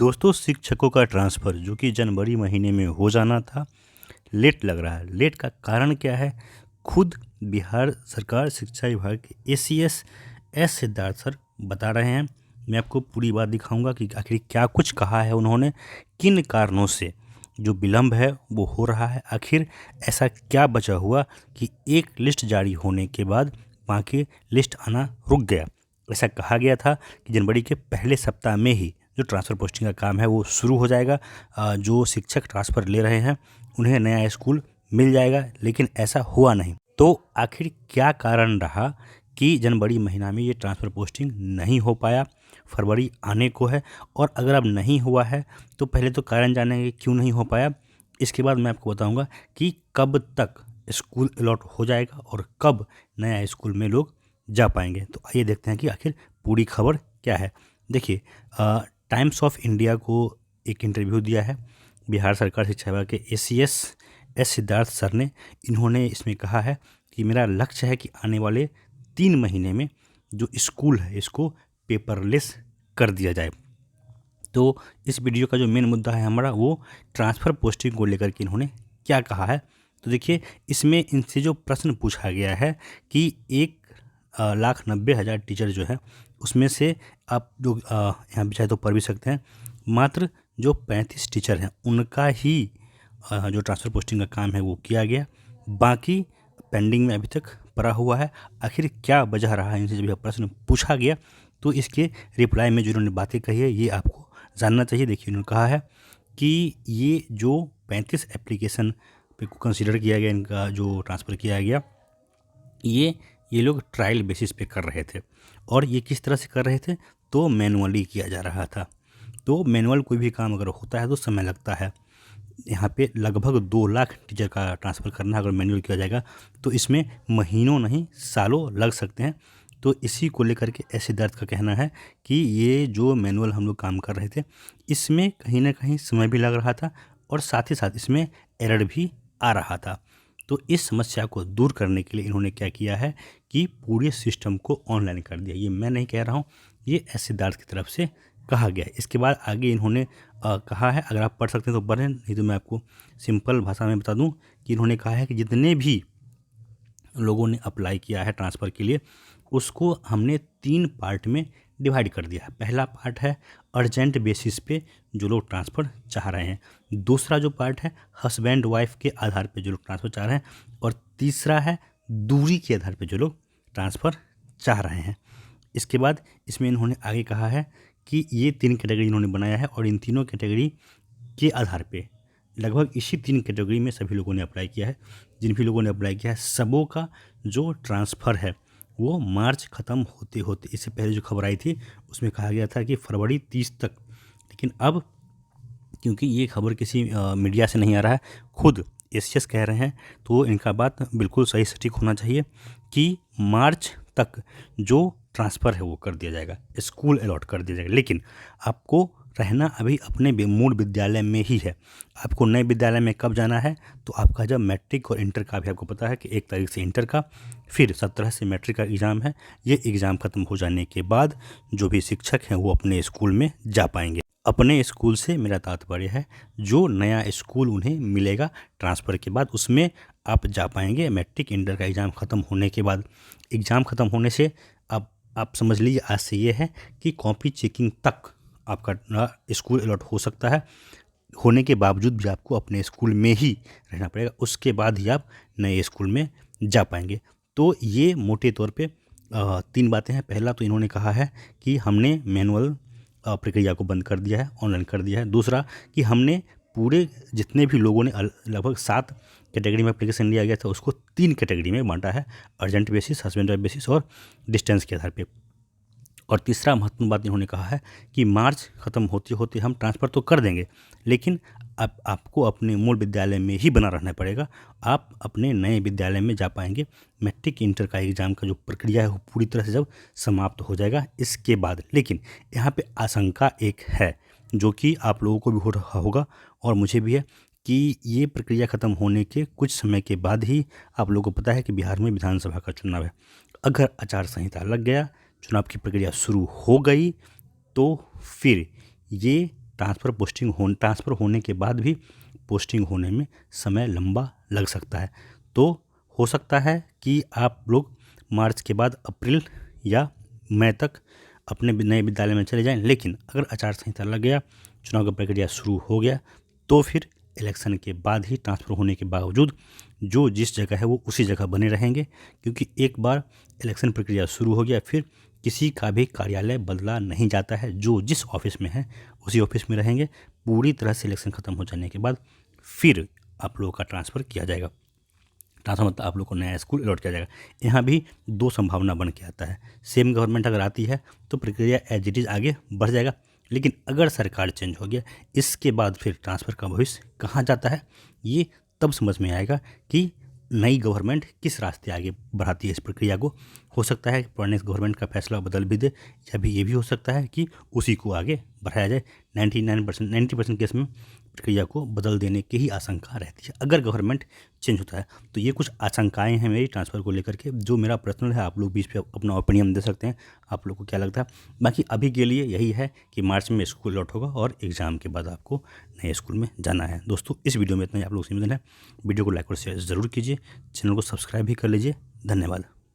दोस्तों, शिक्षकों का ट्रांसफ़र जो कि जनवरी महीने में हो जाना था, लेट लग रहा है। लेट का कारण क्या है? खुद बिहार सरकार शिक्षा विभाग के एसीएस एस सिद्धार्थ सर बता रहे हैं। मैं आपको पूरी बात दिखाऊंगा कि आखिर क्या कुछ कहा है उन्होंने, किन कारणों से जो विलम्ब है वो हो रहा है। आखिर ऐसा क्या बचा हुआ कि एक लिस्ट जारी होने के बाद बाकी लिस्ट आना रुक गया। ऐसा कहा गया था कि जनवरी के पहले सप्ताह में ही जो ट्रांसफ़र पोस्टिंग का काम है वो शुरू हो जाएगा। जो शिक्षक ट्रांसफ़र ले रहे हैं उन्हें नया स्कूल मिल जाएगा, लेकिन ऐसा हुआ नहीं। तो आखिर क्या कारण रहा कि जनवरी महीना में ये ट्रांसफ़र पोस्टिंग नहीं हो पाया? फरवरी आने को है, और अगर अब नहीं हुआ है तो पहले तो कारण जानेंगे क्यों नहीं हो पाया। इसके बाद मैं आपको बताऊंगा कि कब तक स्कूल अलॉट हो जाएगा और कब नया स्कूल में लोग जा पाएंगे। तो आइए देखते हैं कि आखिर पूरी खबर क्या है। देखिए, टाइम्स ऑफ इंडिया को एक इंटरव्यू दिया है बिहार सरकार शिक्षा विभाग के एसीएस एस सिद्धार्थ सर ने। इन्होंने इसमें कहा है कि मेरा लक्ष्य है कि आने वाले 3 महीने में जो स्कूल है इसको पेपरलेस कर दिया जाए। तो इस वीडियो का जो मेन मुद्दा है हमारा, वो ट्रांसफ़र पोस्टिंग को लेकर के इन्होंने क्या कहा है। तो देखिए, इसमें इनसे जो प्रश्न पूछा गया है कि 1,90,000 टीचर जो है उसमें से आप जो यहाँ पे चाहे तो पढ़ भी सकते हैं, मात्र जो 35 टीचर हैं उनका ही जो ट्रांसफ़र पोस्टिंग का काम है वो किया गया, बाकी पेंडिंग में अभी तक पड़ा हुआ है। आखिर क्या वजह रहा है, इनसे जब यह प्रश्न पूछा गया तो इसके रिप्लाई में जो इन्होंने बातें कही है ये आपको जानना चाहिए। देखिए, उन्होंने कहा है कि ये जो 35 एप्लीकेशन पे को कंसिडर किया गया, इनका जो ट्रांसफ़र किया गया, ये लोग ट्रायल बेसिस पे कर रहे थे। और ये किस तरह से कर रहे थे? तो मैनुअली किया जा रहा था। तो मैनुअल कोई भी काम अगर होता है तो समय लगता है। यहाँ पे लगभग 2 लाख टीचर का ट्रांसफ़र करना है, अगर मैनुअल किया जाएगा तो इसमें महीनों नहीं सालों लग सकते हैं। तो इसी को लेकर के एस सिद्धार्थ का कहना है कि ये जो मैनुअल हम लोग काम कर रहे थे इसमें कहीं ना कहीं समय भी लग रहा था और साथ ही साथ इसमें एरर भी आ रहा था। तो इस समस्या को दूर करने के लिए इन्होंने क्या किया है कि पूरे सिस्टम को ऑनलाइन कर दिया। ये मैं नहीं कह रहा हूँ, ये एस सिद्धार्थ की तरफ से कहा गया है। इसके बाद आगे इन्होंने कहा है, अगर आप पढ़ सकते हैं तो पढ़ें, नहीं तो मैं आपको सिंपल भाषा में बता दूं कि इन्होंने कहा है कि जितने भी लोगों ने अप्लाई किया है ट्रांसफ़र के लिए उसको हमने 3 पार्ट में डिवाइड कर दिया है। पहला पार्ट है अर्जेंट बेसिस पे जो लोग ट्रांसफ़र चाह रहे हैं, दूसरा जो पार्ट है हस्बैंड वाइफ के आधार पे जो लोग ट्रांसफ़र चाह रहे हैं, और तीसरा है दूरी के आधार पे जो लोग ट्रांसफ़र चाह रहे हैं। इसके बाद इसमें इन्होंने आगे कहा है कि ये 3 कैटेगरी इन्होंने बनाया है और इन तीनों कैटेगरी के आधार पे लगभग इसी 3 कैटेगरी में सभी लोगों ने अप्लाई किया है। जिन भी लोगों ने अप्लाई किया है सबों का जो ट्रांसफ़र है वो मार्च ख़त्म होते होते, इससे पहले जो खबर आई थी उसमें कहा गया था कि फरवरी 30 तक, लेकिन अब क्योंकि ये खबर किसी मीडिया से नहीं आ रहा है, खुद एसीएस कह रहे हैं, तो इनका बात बिल्कुल सही सटीक होना चाहिए कि मार्च तक जो ट्रांसफ़र है वो कर दिया जाएगा, स्कूल अलॉट कर दिया जाएगा। लेकिन आपको रहना अभी अपने मूल विद्यालय में ही है। आपको नए विद्यालय में कब जाना है? तो आपका जब मैट्रिक और इंटर का भी आपको पता है कि 1 तारीख से इंटर का, फिर 17 से मैट्रिक का एग्ज़ाम है। ये एग्ज़ाम ख़त्म हो जाने के बाद जो भी शिक्षक हैं वो अपने स्कूल में जा पाएंगे। अपने स्कूल से मेरा तात्पर्य है जो नया स्कूल उन्हें मिलेगा ट्रांसफ़र के बाद, उसमें आप जा पाएंगे मैट्रिक इंटर का एग्ज़ाम ख़त्म होने के बाद। एग्ज़ाम ख़त्म होने से अब आप समझ लीजिए आज से ये है कि कॉपी चेकिंग तक आपका स्कूल अलॉट हो सकता है। होने के बावजूद भी आपको अपने स्कूल में ही रहना पड़ेगा, उसके बाद ही आप नए स्कूल में जा पाएंगे। तो ये मोटे तौर पे 3 बातें हैं। पहला तो इन्होंने कहा है कि हमने मैनुअल प्रक्रिया को बंद कर दिया है, ऑनलाइन कर दिया है। दूसरा कि हमने पूरे जितने भी लोगों ने लगभग 7 कैटेगरी में एप्लीकेशन लिया गया था उसको 3 कैटेगरी में बांटा है, urgent basis, husband wife basis और डिस्टेंस के आधार पे। और तीसरा महत्वपूर्ण बात इन्होंने कहा है कि मार्च ख़त्म होते होते हम ट्रांसफ़र तो कर देंगे, लेकिन अब आपको अपने मूल विद्यालय में ही बना रहना पड़ेगा। आप अपने नए विद्यालय में जा पाएंगे मैट्रिक इंटर का एग्ज़ाम का जो प्रक्रिया है वो पूरी तरह से जब समाप्त हो जाएगा इसके बाद। लेकिन यहाँ पे आशंका एक है जो कि आप लोगों को भी हो रहा होगा और मुझे भी है कि ये प्रक्रिया ख़त्म होने के कुछ समय के बाद ही, आप लोगों को पता है कि बिहार में विधानसभा का चुनाव है, अगर आचार संहिता लग गया, चुनाव की प्रक्रिया शुरू हो गई, तो फिर ये ट्रांसफ़र होने के बाद भी पोस्टिंग होने में समय लंबा लग सकता है। तो हो सकता है कि आप लोग मार्च के बाद अप्रैल या मई तक अपने नए विद्यालय में चले जाएं, लेकिन अगर आचार संहिता लग गया, चुनाव की प्रक्रिया शुरू हो गया, तो फिर इलेक्शन के बाद ही ट्रांसफ़र होने के बावजूद जो जिस जगह है वो उसी जगह बने रहेंगे, क्योंकि एक बार इलेक्शन प्रक्रिया शुरू हो गया फिर किसी का भी कार्यालय बदला नहीं जाता है। जो जिस ऑफिस में है उसी ऑफिस में रहेंगे। पूरी तरह से इलेक्शन ख़त्म हो जाने के बाद फिर आप लोगों का ट्रांसफ़र किया जाएगा। ट्रांसफ़र मतलब आप लोग को नया स्कूल अलॉट किया जाएगा। यहाँ भी दो संभावना बन के आता है। सेम गवर्नमेंट अगर आती है तो प्रक्रिया एज इट इज़ आगे बढ़ जाएगा, लेकिन अगर सरकार चेंज हो गया इसके बाद फिर ट्रांसफ़र का भविष्य कहाँ जाता है, ये तब समझ में आएगा कि नई गवर्नमेंट किस रास्ते आगे बढ़ाती है इस प्रक्रिया को। हो सकता है पुराने गवर्नमेंट का फैसला बदल भी दे, या भी ये भी हो सकता है कि उसी को आगे बढ़ाया जाए। 90% केस में प्रक्रिया को बदल देने की ही आशंका रहती है अगर गवर्नमेंट चेंज होता है। तो ये कुछ आशंकाएं हैं मेरी ट्रांसफ़र को लेकर के, जो मेरा पर्सनल है। आप लोग बीच पे अपना ओपिनियन दे सकते हैं, आप लोग को क्या लगता है। बाकी अभी के लिए यही है कि मार्च में स्कूल अलॉट होगा और एग्ज़ाम के बाद आपको नए स्कूल में जाना है। दोस्तों, इस वीडियो में इतना ही आप लोग से निवेदन है, वीडियो को लाइक और शेयर ज़रूर कीजिए, चैनल को सब्सक्राइब भी कर लीजिए। धन्यवाद।